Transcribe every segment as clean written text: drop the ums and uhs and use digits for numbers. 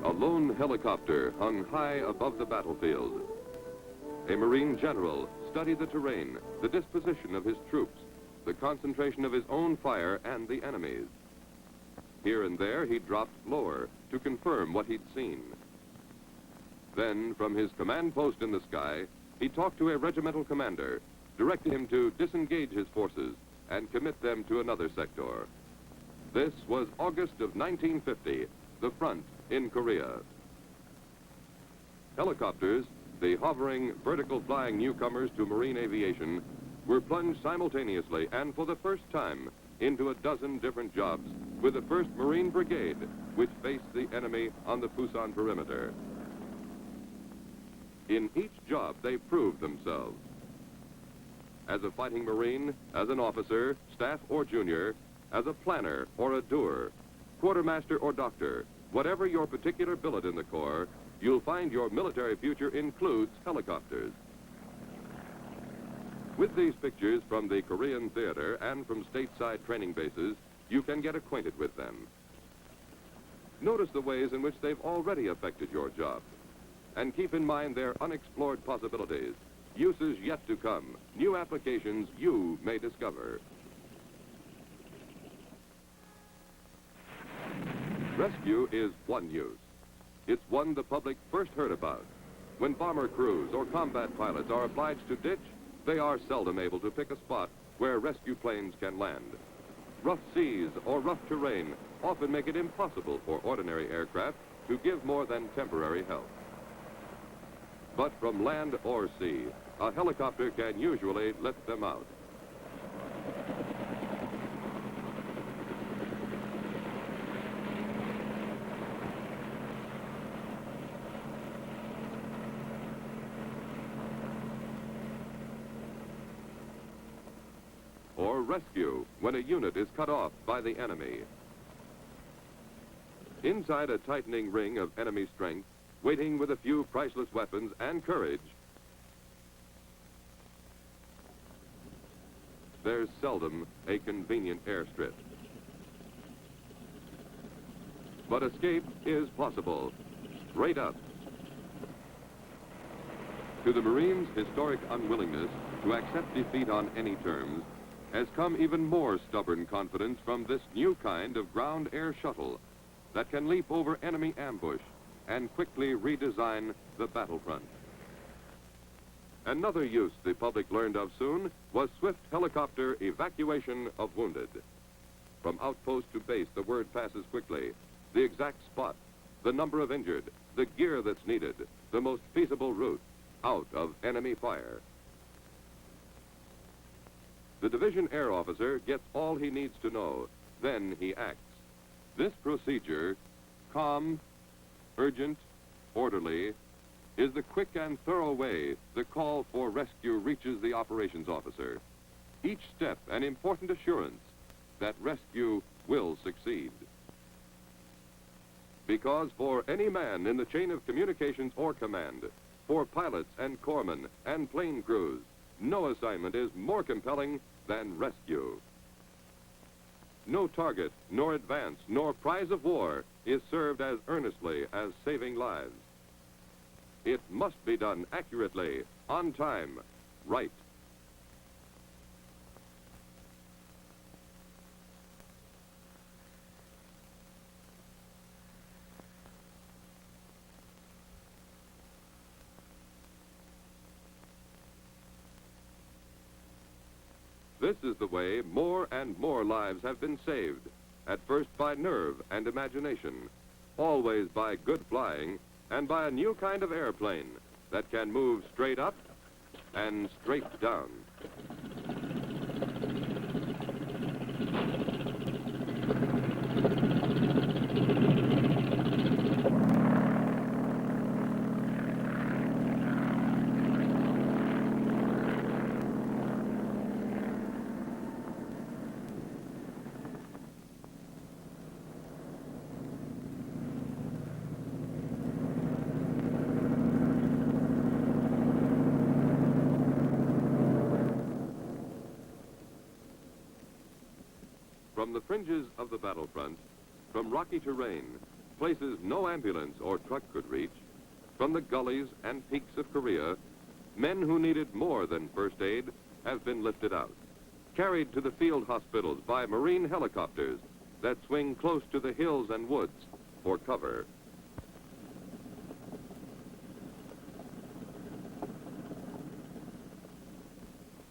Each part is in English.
A lone helicopter hung high above the battlefield. A Marine general studied the terrain, the disposition of his troops, the concentration of his own fire and the enemy's. Here and there, he dropped lower to confirm what he'd seen. Then, from his command post in the sky, he talked to a regimental commander, directed him to disengage his forces and commit them to another sector. This was August of 1950, the front in Korea. Helicopters, the hovering, vertical flying newcomers to marine aviation, were plunged simultaneously and for the first time into a dozen different jobs with the 1st Marine Brigade, which faced the enemy on the Pusan perimeter. In each job, they proved themselves. As a fighting Marine, as an officer, staff or junior, as a planner or a doer, quartermaster or doctor, whatever your particular billet in the Corps, you'll find your military future includes helicopters. With these pictures from the Korean theater and from stateside training bases, you can get acquainted with them. Notice the ways in which they've already affected your job. And keep in mind their unexplored possibilities, uses yet to come, new applications you may discover. Rescue is one use. It's one the public first heard about. When bomber crews or combat pilots are obliged to ditch, they are seldom able to pick a spot where rescue planes can land. Rough seas or rough terrain often make it impossible for ordinary aircraft to give more than temporary help. But from land or sea, a helicopter can usually let them out. Or rescue when a unit is cut off by the enemy. Inside a tightening ring of enemy strength, waiting with a few priceless weapons and courage, there's seldom a convenient airstrip. But escape is possible, straight up. To the Marines' historic unwillingness to accept defeat on any terms has come even more stubborn confidence from this new kind of ground-air shuttle that can leap over enemy ambush and quickly redesign the battlefront. Another use the public learned of soon was swift helicopter evacuation of wounded. From outpost to base, the word passes quickly. The exact spot, the number of injured, the gear that's needed, the most feasible route out of enemy fire. The division air officer gets all he needs to know, then he acts. This procedure, calm, urgent, orderly, is the quick and thorough way the call for rescue reaches the operations officer. Each step an important assurance that rescue will succeed. Because for any man in the chain of communications or command, for pilots and corpsmen and plane crews, no assignment is more compelling than rescue. No target, nor advance, nor prize of war is served as earnestly as saving lives. It must be done accurately, on time, right. This is the way more and more lives have been saved, at first by nerve and imagination, always by good flying, and by a new kind of airplane that can move straight up and straight down. From the fringes of the battlefront, from rocky terrain, places no ambulance or truck could reach, from the gullies and peaks of Korea, men who needed more than first aid have been lifted out, carried to the field hospitals by Marine helicopters that swing close to the hills and woods for cover.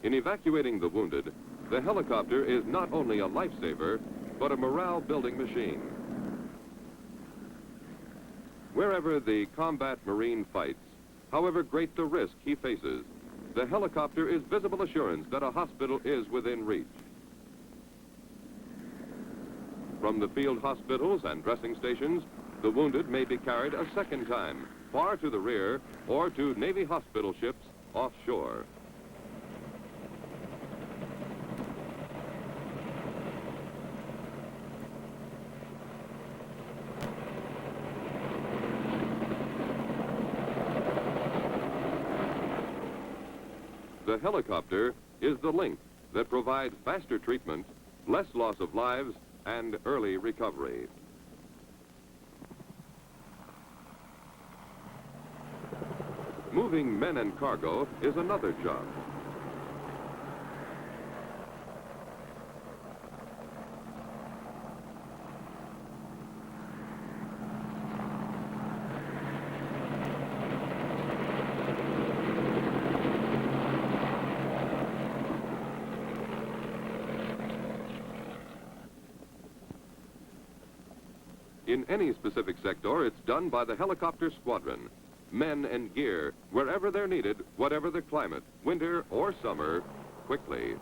In evacuating the wounded, the helicopter is not only a lifesaver, but a morale-building machine. Wherever the combat Marine fights, however great the risk he faces, the helicopter is visible assurance that a hospital is within reach. From the field hospitals and dressing stations, the wounded may be carried a second time, far to the rear or to Navy hospital ships offshore. The helicopter is the link that provides faster treatment, less loss of lives, and early recovery. Moving men and cargo is another job. In any specific sector, it's done by the helicopter squadron. Men and gear, wherever they're needed, whatever the climate, winter or summer, quickly.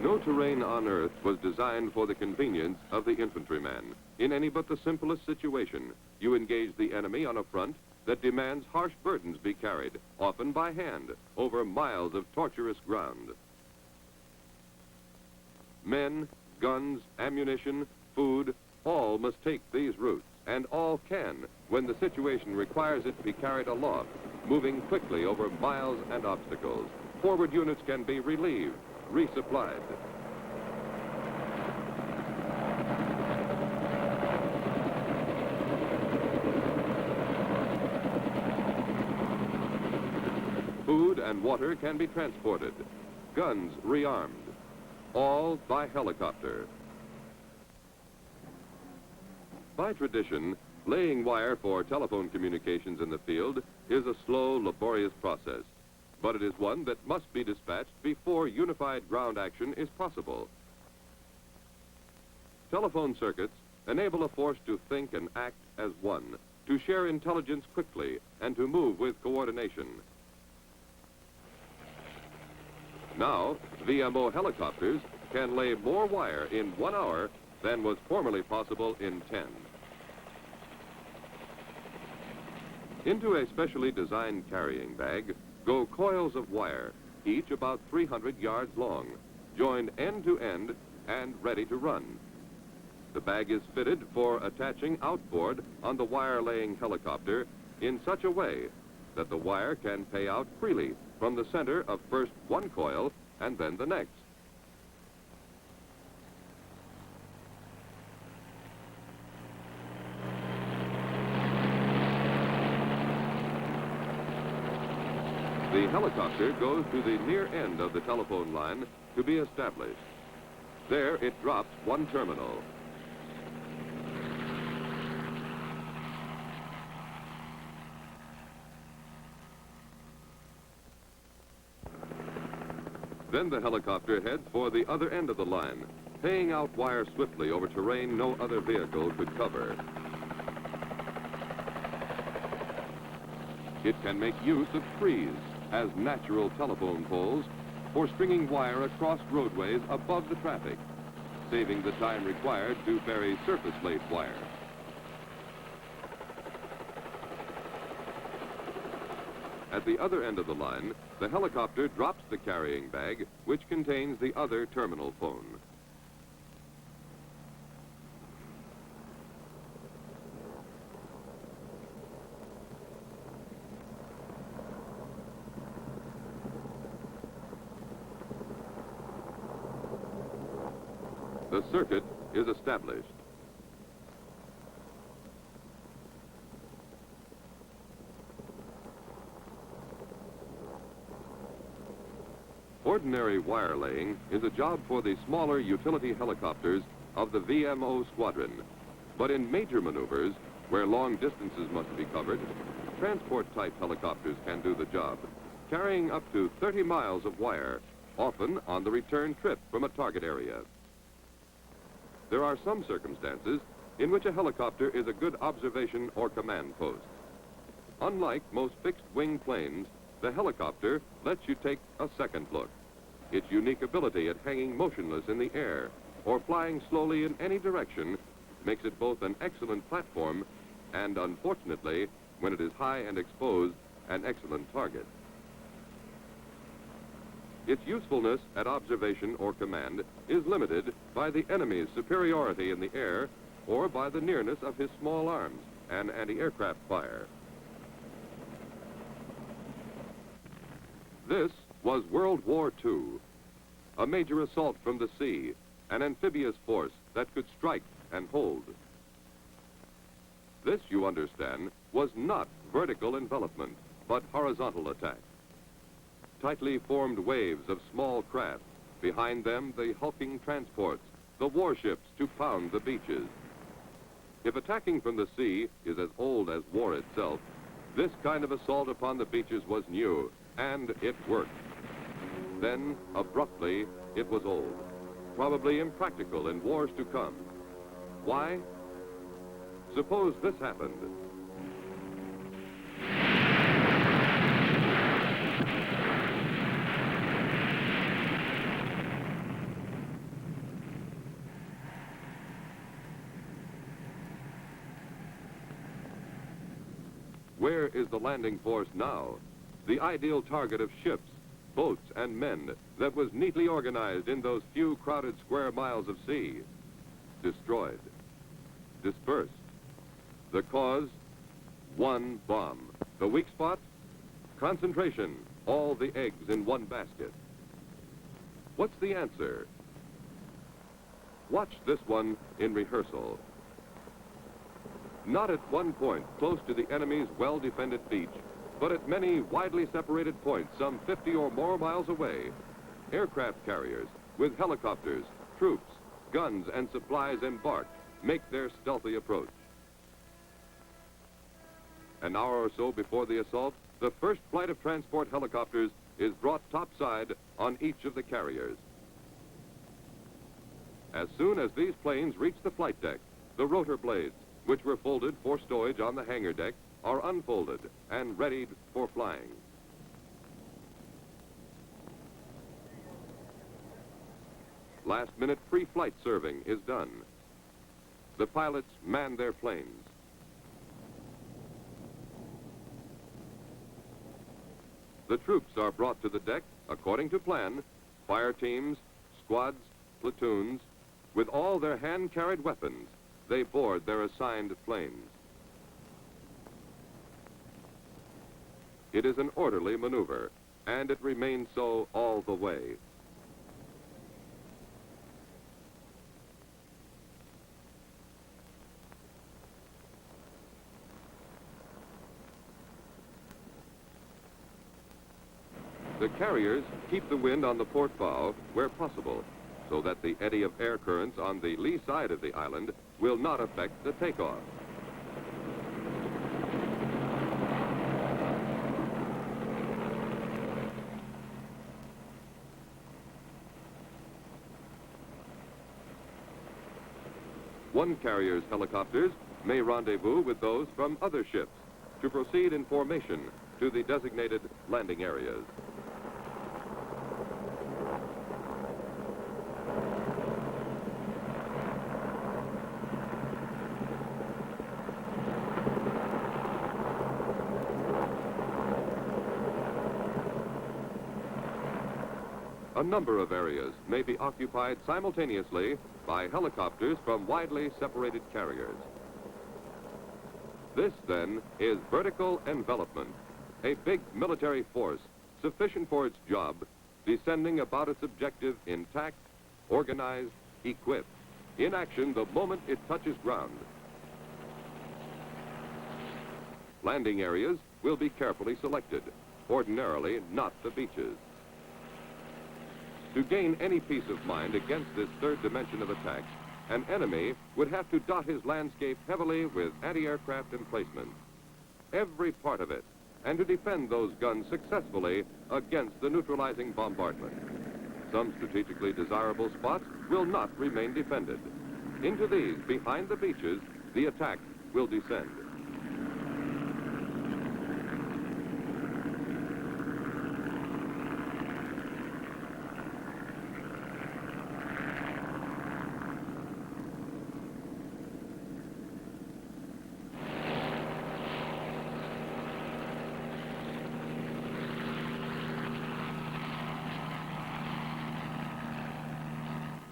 No terrain on Earth was designed for the convenience of the infantryman. In any but the simplest situation, you engage the enemy on a front that demands harsh burdens be carried, often by hand, over miles of tortuous ground. Men, guns, ammunition, food, all must take these routes, and all can when the situation requires it to be carried aloft, moving quickly over miles and obstacles. Forward units can be relieved, resupplied. Food and water can be transported, guns rearmed, all by helicopter. By tradition, laying wire for telephone communications in the field is a slow, laborious process, but it is one that must be dispatched before unified ground action is possible. Telephone circuits enable a force to think and act as one, to share intelligence quickly, and to move with coordination. Now, VMO helicopters can lay more wire in 1 hour than was formerly possible in 10. Into a specially designed carrying bag go coils of wire, each about 300 yards long, joined end to end and ready to run. The bag is fitted for attaching outboard on the wire-laying helicopter in such a way that the wire can pay out freely from the center of first one coil and then the next. The helicopter goes to the near end of the telephone line to be established. There it drops one terminal. Then the helicopter heads for the other end of the line, paying out wire swiftly over terrain no other vehicle could cover. It can make use of trees as natural telephone poles for stringing wire across roadways above the traffic, saving the time required to bury surface-laid wire. At the other end of the line, the helicopter drops the carrying bag, which contains the other terminal phone. The circuit is established. Ordinary wire laying is a job for the smaller utility helicopters of the VMO squadron. But in major maneuvers, where long distances must be covered, transport-type helicopters can do the job, carrying up to 30 miles of wire, often on the return trip from a target area. There are some circumstances in which a helicopter is a good observation or command post. Unlike most fixed-wing planes, the helicopter lets you take a second look. Its unique ability at hanging motionless in the air or flying slowly in any direction makes it both an excellent platform and, unfortunately, when it is high and exposed, an excellent target. Its usefulness at observation or command is limited by the enemy's superiority in the air or by the nearness of his small arms and anti-aircraft fire. This was World War II, a major assault from the sea, an amphibious force that could strike and hold. This, you understand, was not vertical envelopment, but horizontal attack. Tightly formed waves of small craft, behind them the hulking transports, the warships to pound the beaches. If attacking from the sea is as old as war itself, this kind of assault upon the beaches was new, and it worked. Then, abruptly, it was old, probably impractical in wars to come. Why? Suppose this happened. Where is the landing force now? The ideal target of ships, boats, and men that was neatly organized in those few crowded square miles of sea. Destroyed. Dispersed. The cause? One bomb. The weak spot? Concentration. All the eggs in one basket. What's the answer? Watch this one in rehearsal. Not at one point close to the enemy's well-defended beach, but at many widely separated points some 50 or more miles away, aircraft carriers with helicopters, troops, guns, and supplies embarked make their stealthy approach. An hour or so before the assault, the first flight of transport helicopters is brought topside on each of the carriers. As soon as these planes reach the flight deck, the rotor blades, which were folded for stowage on the hangar deck, are unfolded and readied for flying. Last-minute pre-flight serving is done. The pilots man their planes. The troops are brought to the deck according to plan, fire teams, squads, platoons. With all their hand-carried weapons, they board their assigned planes. It is an orderly maneuver, and it remains so all the way. The carriers keep the wind on the port bow where possible, so that the eddy of air currents on the lee side of the island will not affect the takeoff. One carrier's helicopters may rendezvous with those from other ships to proceed in formation to the designated landing areas. A number of areas may be occupied simultaneously by helicopters from widely separated carriers. This, then, is vertical envelopment, a big military force sufficient for its job, descending about its objective intact, organized, equipped, in action the moment it touches ground. Landing areas will be carefully selected, ordinarily not the beaches. To gain any peace of mind against this third dimension of attack, an enemy would have to dot his landscape heavily with anti-aircraft emplacements, every part of it, and to defend those guns successfully against the neutralizing bombardment. Some strategically desirable spots will not remain defended. Into these, behind the beaches, the attack will descend.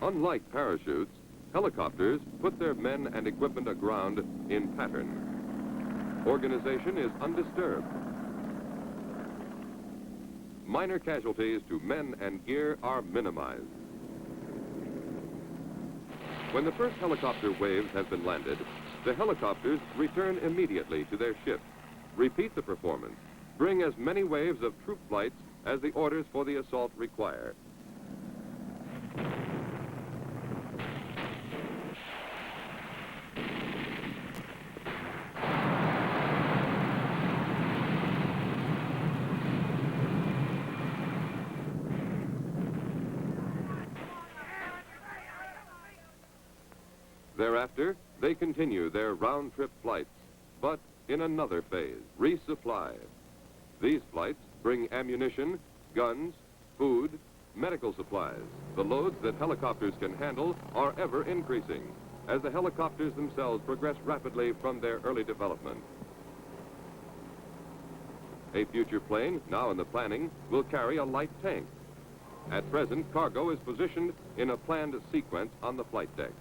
Unlike parachutes, helicopters put their men and equipment aground in pattern. Organization is undisturbed. Minor casualties to men and gear are minimized. When the first helicopter waves have been landed, the helicopters return immediately to their ships, repeat the performance, bring as many waves of troop flights as the orders for the assault require. Thereafter, they continue their round-trip flights, but in another phase, resupply. These flights bring ammunition, guns, food, medical supplies. The loads that helicopters can handle are ever increasing as the helicopters themselves progress rapidly from their early development. A future plane, now in the planning, will carry a light tank. At present, cargo is positioned in a planned sequence on the flight deck.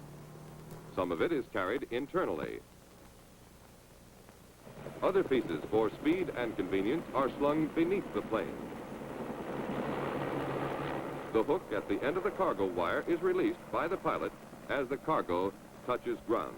Some of it is carried internally. Other pieces for speed and convenience are slung beneath the plane. The hook at the end of the cargo wire is released by the pilot as the cargo touches ground.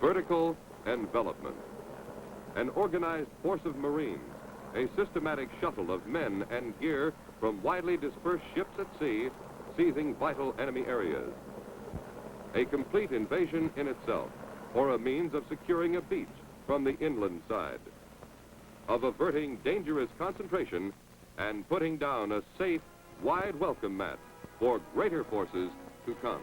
Vertical envelopment. An organized force of Marines, a systematic shuttle of men and gear from widely dispersed ships at sea, seizing vital enemy areas. A complete invasion in itself, or a means of securing a beach from the inland side, of averting dangerous concentration and putting down a safe, wide welcome mat for greater forces to come.